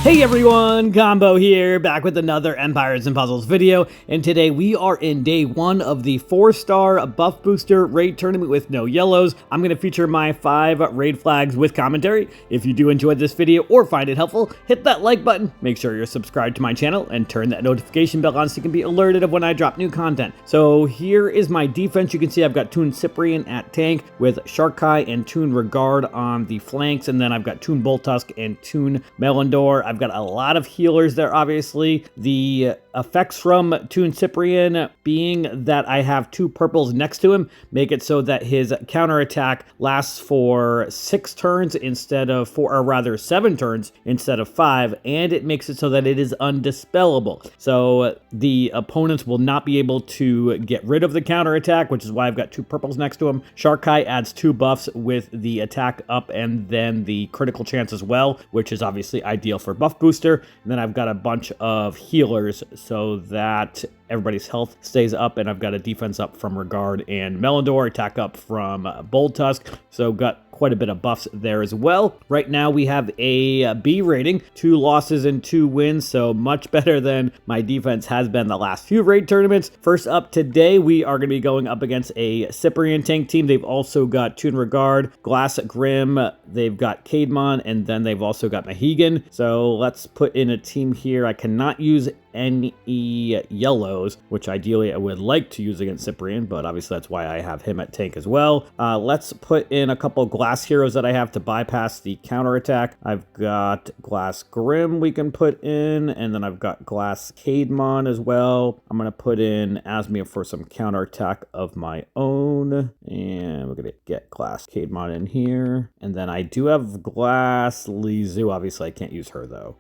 Hey everyone, Combo here, back with another Empires and Puzzles video, and today we are in day 1 of the 4-star buff booster raid tournament with no yellows. I'm going to feature my 5 raid flags with commentary. If you do enjoy this video or find it helpful, hit that like button, make sure you're subscribed to my channel, and turn that notification bell on so you can be alerted of when I drop new content. So here is my defense. You can see I've got Toon Cyprian at tank with Sharkai and Toon Regard on the flanks, and then I've got Toon Boltusk and Toon Melindor. I've got a lot of healers there, obviously. The effects from Toon Cyprian being that I have 2 purples next to him make it so that his counterattack lasts for 6 turns instead of 4, or rather 7 turns instead of 5, and it makes it so that it is undispellable. So the opponents will not be able to get rid of the counterattack, which is why I've got 2 purples next to him. Sharkai adds 2 buffs with the attack up and then the critical chance as well, which is obviously ideal for buff booster. And then I've got a bunch of healers so that everybody's health stays up, and I've got a defense up from Regard and Melindor, attack up from Boltusk, so got quite a bit of buffs there as well. Right now we have a B rating, 2 losses and 2 wins, so much better than my defense has been the last few raid tournaments. First up today, we are going to be going up against a Cyprian tank team. They've also got Toon Regard, Glass Grim, they've got Caedmon, and then they've also got Mohegan. So let's put in a team here. I cannot use any yellows, which ideally I would like to use against Cyprian, but obviously that's why I have him at tank as well. Let's put in a couple glass heroes that I have to bypass the counterattack. I've got Glass Grim we can put in, and then I've got Glass Caedmon as well. I'm going to put in Asmia for some counterattack of my own, and we're going to get Glass Caedmon in here. And then I do have Glass Lizu. Obviously I can't use her though.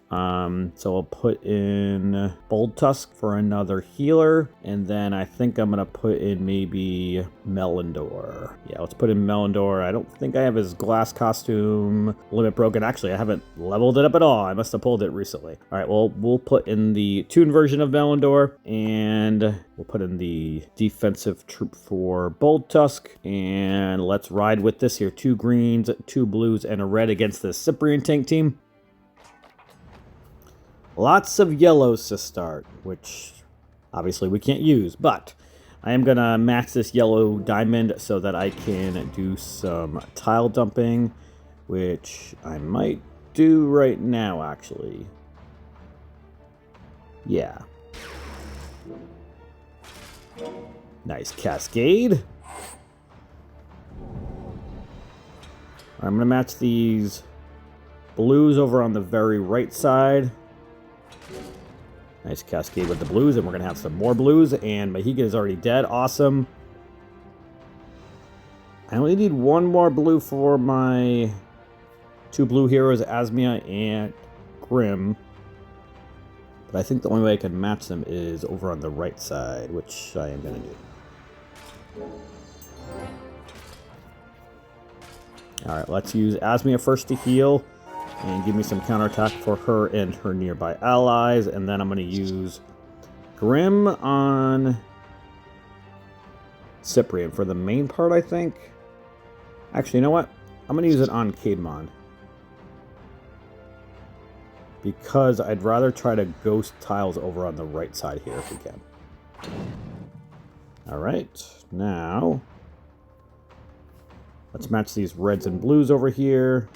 So I'll put in Boltusk for another healer, and then I think I'm gonna put in maybe Melindor. Yeah, let's put in Melindor. I don't think I have his glass costume limit broken. Actually, I haven't leveled it up at all. I must have pulled it recently. All right, well, we'll put in the Toon version of Melindor, and we'll put in the defensive troop for Boltusk, and let's ride with this here. 2 greens, 2 blues, and a red against the Cyprian tank team. Lots of yellows to start, which obviously we can't use, but I am going to max this yellow diamond so that I can do some tile dumping, which I might do right now, actually. Yeah. Nice cascade. I'm going to match these blues over on the very right side. Nice cascade with the blues, and we're going to have some more blues, and Mohegan is already dead. Awesome. I only need 1 more blue for my 2 blue heroes, Asmia and Grim. But I think the only way I can match them is over on the right side, which I am going to do. Alright, let's use Asmia first to heal and give me some counterattack for her and her nearby allies. And then I'm going to use Grim on Cyprian for the main part, I think. Actually, you know what? I'm going to use it on Caedmon, because I'd rather try to ghost tiles over on the right side here if we can. Alright, now let's match these reds and blues over here.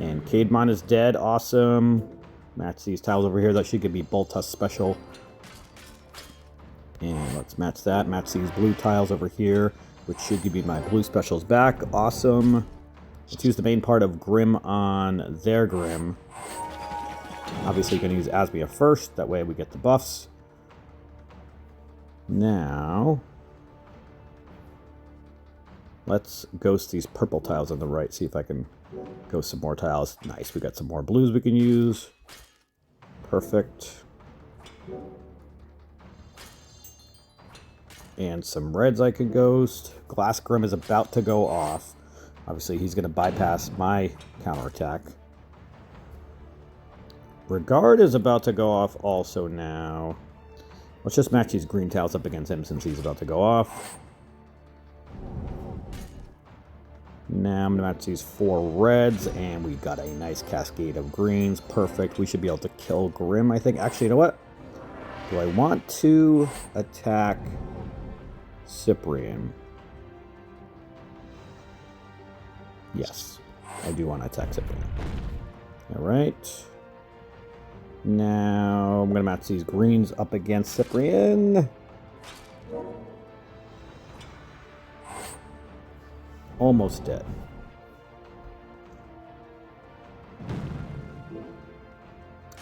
And Caedmon is dead. Awesome. Match these tiles over here. That should give me Boltusk special. And let's match that. Match these blue tiles over here, which should give me my blue specials back. Awesome. Let's use the main part of Grim on their Grim. Obviously, going to use Asmia first. That way we get the buffs. Now, let's ghost these purple tiles on the right. See if I can ghost some more tiles. Nice. We got some more blues we can use. Perfect. And some reds I could ghost. Glass Grim is about to go off. Obviously, he's going to bypass my counterattack. Regard is about to go off also now. Let's just match these green tiles up against him since he's about to go off. Now I'm going to match these 4 reds, and we got a nice cascade of greens. Perfect. We should be able to kill Grim, I think. Actually, you know what? Do I want to attack Cyprian? Yes, I do want to attack Cyprian. Alright. Now I'm going to match these greens up against Cyprian. Almost dead.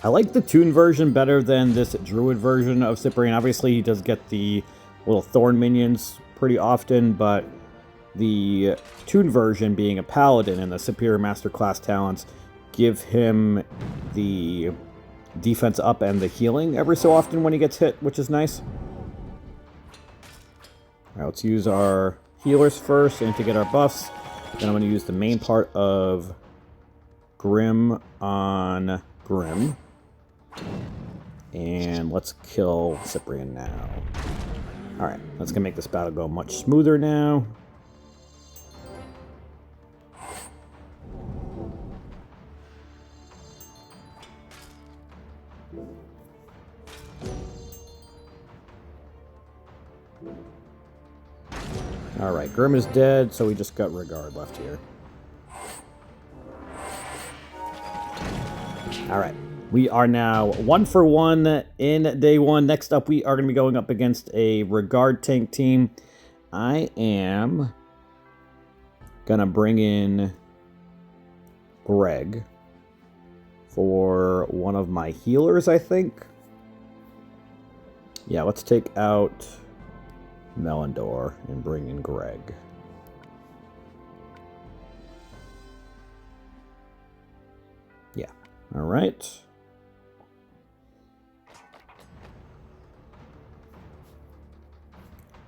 I like the Toon version better than this Druid version of Cyprian. Obviously, he does get the little Thorn minions pretty often, but the Toon version, being a Paladin and the superior Masterclass talents, give him the defense up and the healing every so often when he gets hit, which is nice. Alright, let's use our healers first and to get our buffs. Then I'm going to use the main part of Grim on Grim. And let's kill Cyprian now. Alright, that's going to make this battle go much smoother now. Alright, Grim is dead, so we just got Regard left here. Alright, we are now 1 for 1 in day 1. Next up, we are going to be going up against a Regard tank team. I am going to bring in Greg for one of my healers, I think. Yeah, let's take out Melindor and bring in Greg. Yeah. All right.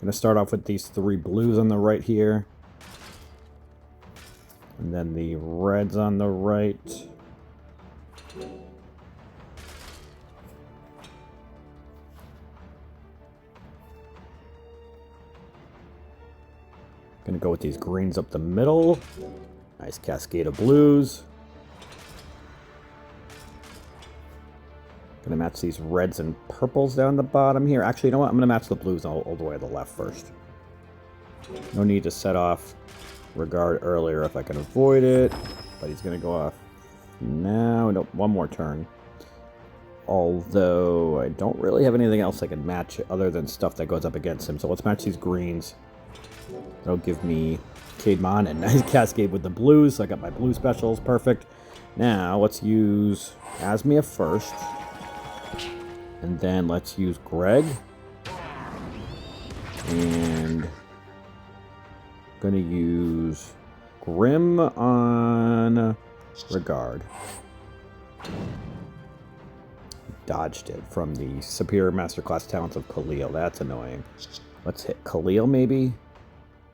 Gonna start off with these 3 blues on the right here. And then the reds on the right. Gonna go with these greens up the middle. Nice cascade of blues. Gonna match these reds and purples down the bottom here. Actually, you know what? I'm gonna match the blues all the way to the left first. No need to set off Regard earlier if I can avoid it. But he's gonna go off now. Nope, one more turn. Although I don't really have anything else I can match other than stuff that goes up against him. So let's match these greens. That'll give me Caedmon and nice cascade with the blues. So I got my blue specials. Perfect. Now let's use Asmia first. And then let's use Greg. And gonna use Grim on Regard. Dodged it from the superior masterclass talents of Khalil. That's annoying. Let's hit Khalil maybe.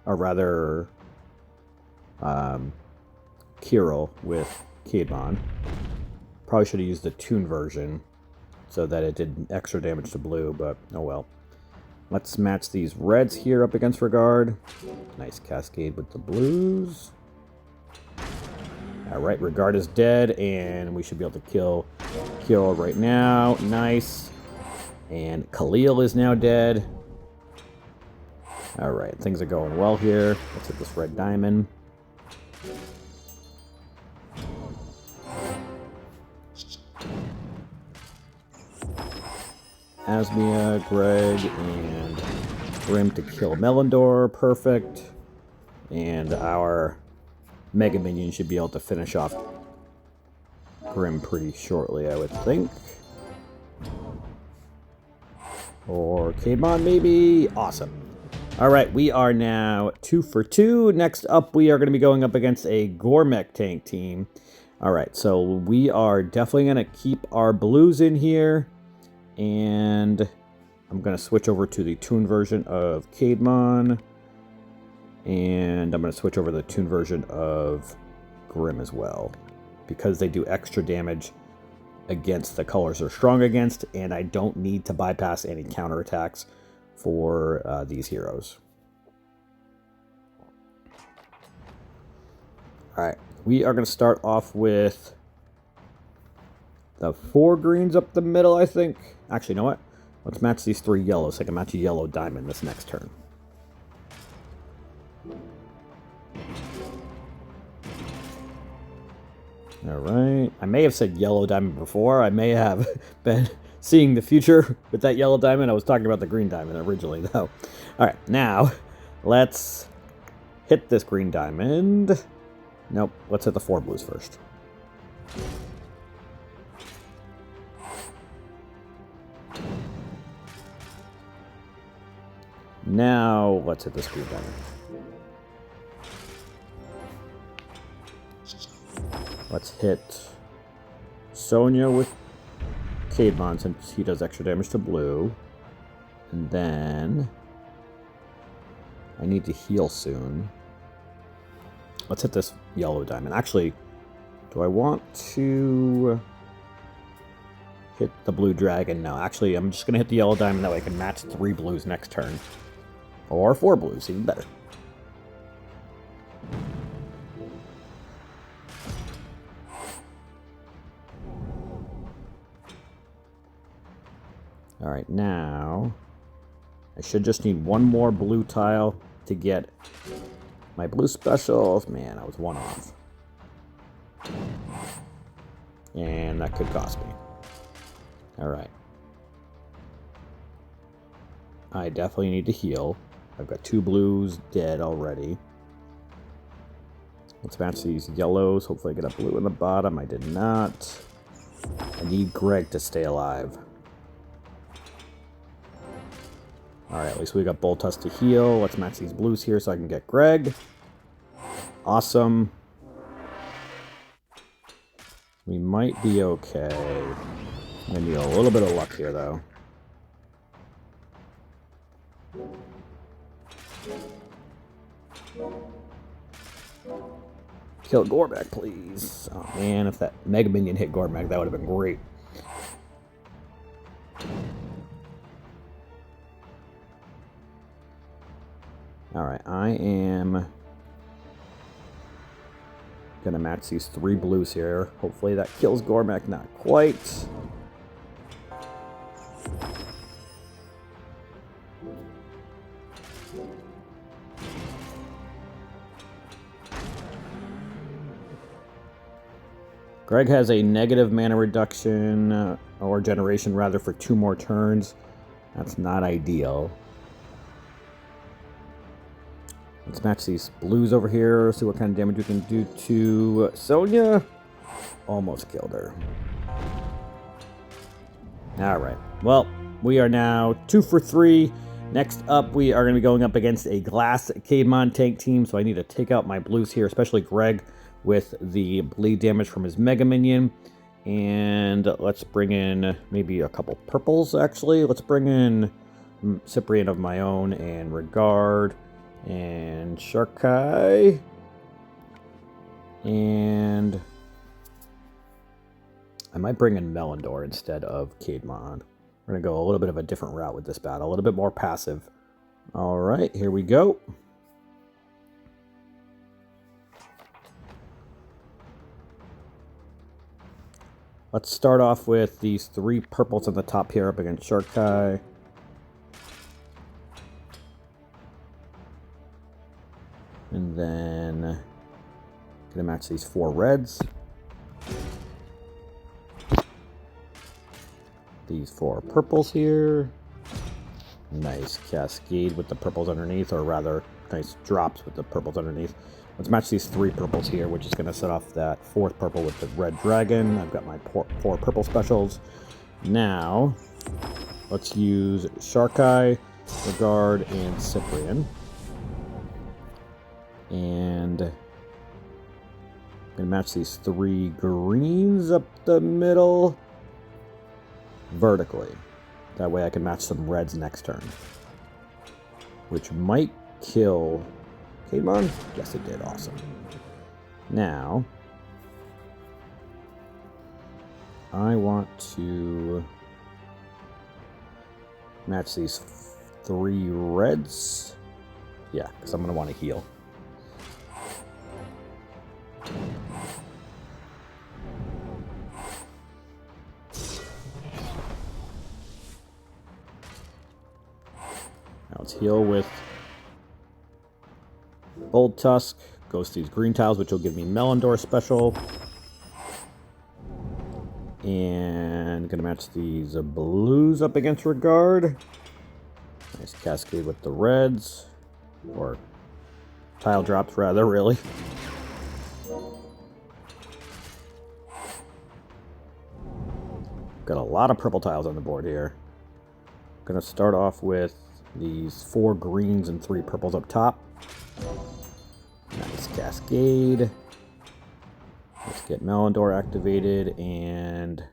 Or rather, Kirill with Caedmon. Probably should have used the Toon version so that it did extra damage to blue, but oh well. Let's match these reds here up against Regard. Nice cascade with the blues. Alright, Regard is dead, and we should be able to kill Kirill right now. Nice. And Khalil is now dead. Alright, things are going well here. Let's hit this red diamond. Asmia, Greg, and Grim to kill Melindor. Perfect. And our Mega Minion should be able to finish off Grim pretty shortly, I would think. Or Caedmon, maybe? Awesome. Alright, we are now 2 for 2. Next up, we are going to be going up against a Gormek tank team. Alright, so we are definitely going to keep our blues in here. And I'm going to switch over to the Toon version of Caedmon. And I'm going to switch over to the Toon version of Grim as well. Because they do extra damage against the colors they're strong against. And I don't need to bypass any counterattacks for these heroes. Alright, we are going to start off with the 4 greens up the middle, I think. Actually, you know what? Let's match these 3 yellows so I can match a yellow diamond this next turn. Alright. I may have said yellow diamond before. I may have been seeing the future with that yellow diamond. I was talking about the green diamond originally, though. Alright, now let's hit this green diamond. Nope, let's hit the 4 blues first. Now, let's hit this green diamond. Let's hit Sonia with Caedmon since he does extra damage to blue. And then I need to heal soon. Let's hit this yellow diamond. Actually, do I want to hit the blue dragon? No, actually, I'm just going to hit the yellow diamond. That way I can match 3 blues next turn. Or 4 blues, even better. Alright, now I should just need 1 more blue tile to get my blue specials. Man, I was 1 off. And that could cost me. Alright. I definitely need to heal. I've got 2 blues dead already. Let's match these yellows. Hopefully I get a blue in the bottom. I did not. I need Greg to stay alive. Alright, at least we got Boltus to heal. Let's match these blues here so I can get Greg. Awesome. We might be okay. I'm going to need a little bit of luck here, though. Kill Gormak, please. Oh, man, if that Mega Minion hit Gormak, that would have been great. Alright, I am gonna match these 3 blues here. Hopefully that kills Gormak. Not quite. Greg has a negative mana reduction, or generation rather, for 2 more turns. That's not ideal. Let's match these blues over here, see what kind of damage we can do to Sonia. Almost killed her. Alright, well, we are now 2 for 3. Next up, we are going to be going up against a glass Caedmon tank team, so I need to take out my blues here, especially Greg, with the bleed damage from his Mega Minion. And let's bring in maybe a couple purples, actually. Let's bring in Cyprian of my own and Regard and Sharkai. And I might bring in Melindor instead of Caedmon. We're going to go a little bit of a different route with this battle, a little bit more passive. All right, here we go. Let's start off with these 3 purples on the top here up against Sharkai. And then gonna match these 4 reds. These 4 purples here. Nice cascade with the purples underneath, or rather, nice drops with the purples underneath. Let's match these 3 purples here, which is going to set off that 4th purple with the red dragon. I've got my 4 purple specials. Now, let's use Sharkai, Regard, and Cyprian. And I'm going to match these 3 greens up the middle vertically. That way I can match some reds next turn. Which might kill Caedmon? Yes, it did. Awesome. Now, I want to match these 3 reds. Yeah, because I'm going to want to heal. Let's heal with Bold Tusk. Ghost these green tiles, which will give me Melindor special. And gonna match these blues up against Regard. Nice cascade with the reds. Or tile drops, rather, really. Got a lot of purple tiles on the board here. Gonna start off with these 4 greens and 3 purples up top. Nice cascade. Let's get Melindor activated, and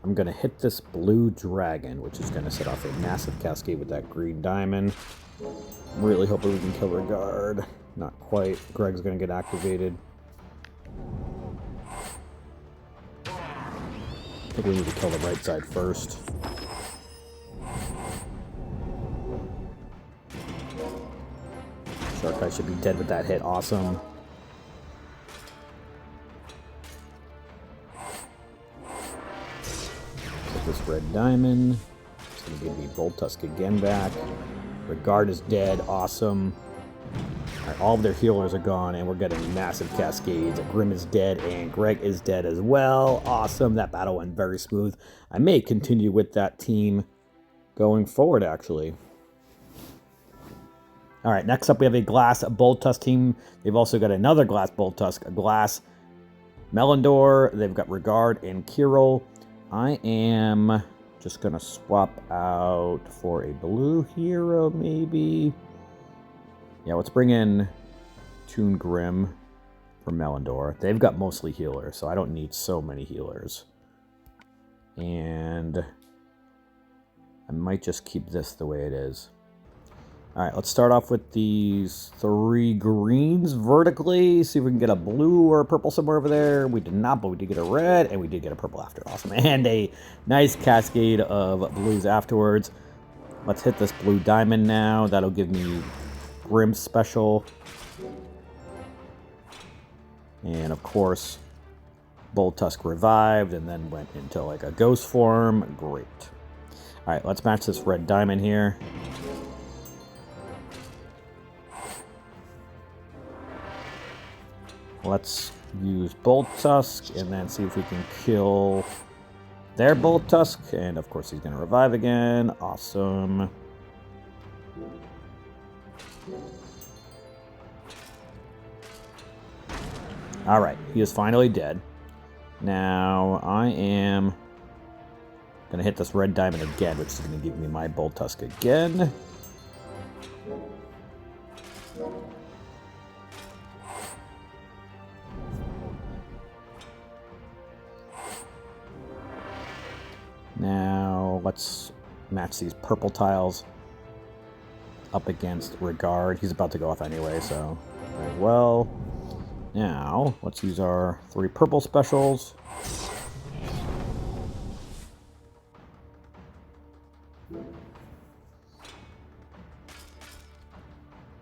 I'm gonna hit this blue dragon, which is gonna set off a massive cascade with that green diamond. I'm really hoping we can kill Regard. Not quite. Greg's gonna get activated. I think we need to kill the right side first. Sharkai should be dead with that hit. Awesome. Get this red diamond. It's going to give me Bold Tusk again back. Regard is dead. Awesome. Alright, all of their healers are gone, and we're getting massive cascades. Grim is dead, and Greg is dead as well. Awesome. That battle went very smooth. I may continue with that team going forward, actually. Alright, next up we have a glass Bold Tusk team. They've also got another glass Bold Tusk, a glass Melindor. They've got Regard and Kirill. I am just going to swap out for a blue hero, maybe. Yeah, let's bring in Toon Grim for Melindor. They've got mostly healers, so I don't need so many healers. And I might just keep this the way it is. Alright, let's start off with these 3 greens vertically. See if we can get a blue or a purple somewhere over there. We did not, but we did get a red, and we did get a purple after. Awesome. And a nice cascade of blues afterwards. Let's hit this blue diamond now. That'll give me Grim special. And of course, Bold Tusk revived and then went into like a ghost form. Great. Alright, let's match this red diamond here. Let's use Bold Tusk and then see if we can kill their Bold Tusk. And of course he's going to revive again. Awesome. Alright, he is finally dead. Now I am going to hit this red diamond again, which is going to give me my Bold Tusk again. Now, let's match these purple tiles up against Regard. He's about to go off anyway, so very well. Now, let's use our 3 purple specials.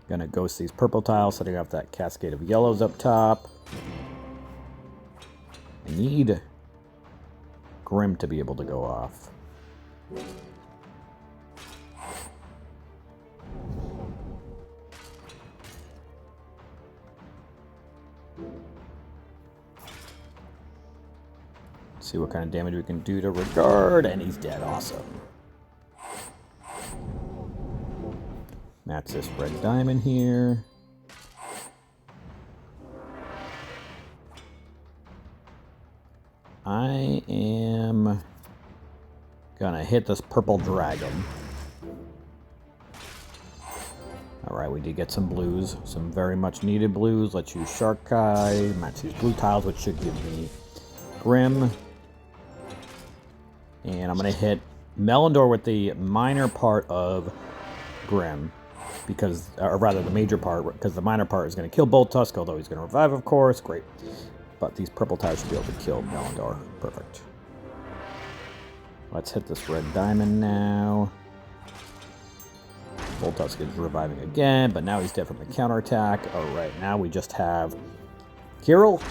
Gonna ghost these purple tiles, setting off that cascade of yellows up top. I need Grim to be able to go off. Let's see what kind of damage we can do to Regard, and he's dead. Awesome. Match this red diamond here. I am gonna hit this purple dragon. Alright, we did get some blues. Some very much needed blues. Let's use Sharkai. Match these blue tiles, which should give me Grim. And I'm gonna hit Melindor with the minor part of Grim. Because, or rather the major part, because the minor part is gonna kill Bold Tusk, although he's gonna revive, of course. Great. But these purple tiles should be able to kill Melindor. Perfect. Let's hit this red diamond now. Bold Tusk is reviving again, but now he's dead from the counterattack. Alright, now we just have Kirill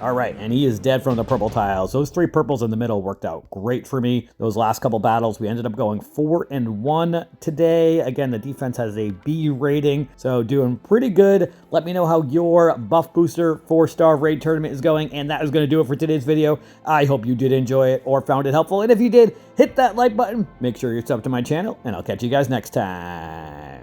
All right, and he is dead from the purple tiles. Those 3 purples in the middle worked out great for me. Those last couple battles, we ended up going 4-1 today. Again, the defense has a B rating, so doing pretty good. Let me know how your Buff Booster 4-star raid tournament is going, and that is going to do it for today's video. I hope you did enjoy it or found it helpful, and if you did, hit that like button. Make sure you're subbed to my channel, and I'll catch you guys next time.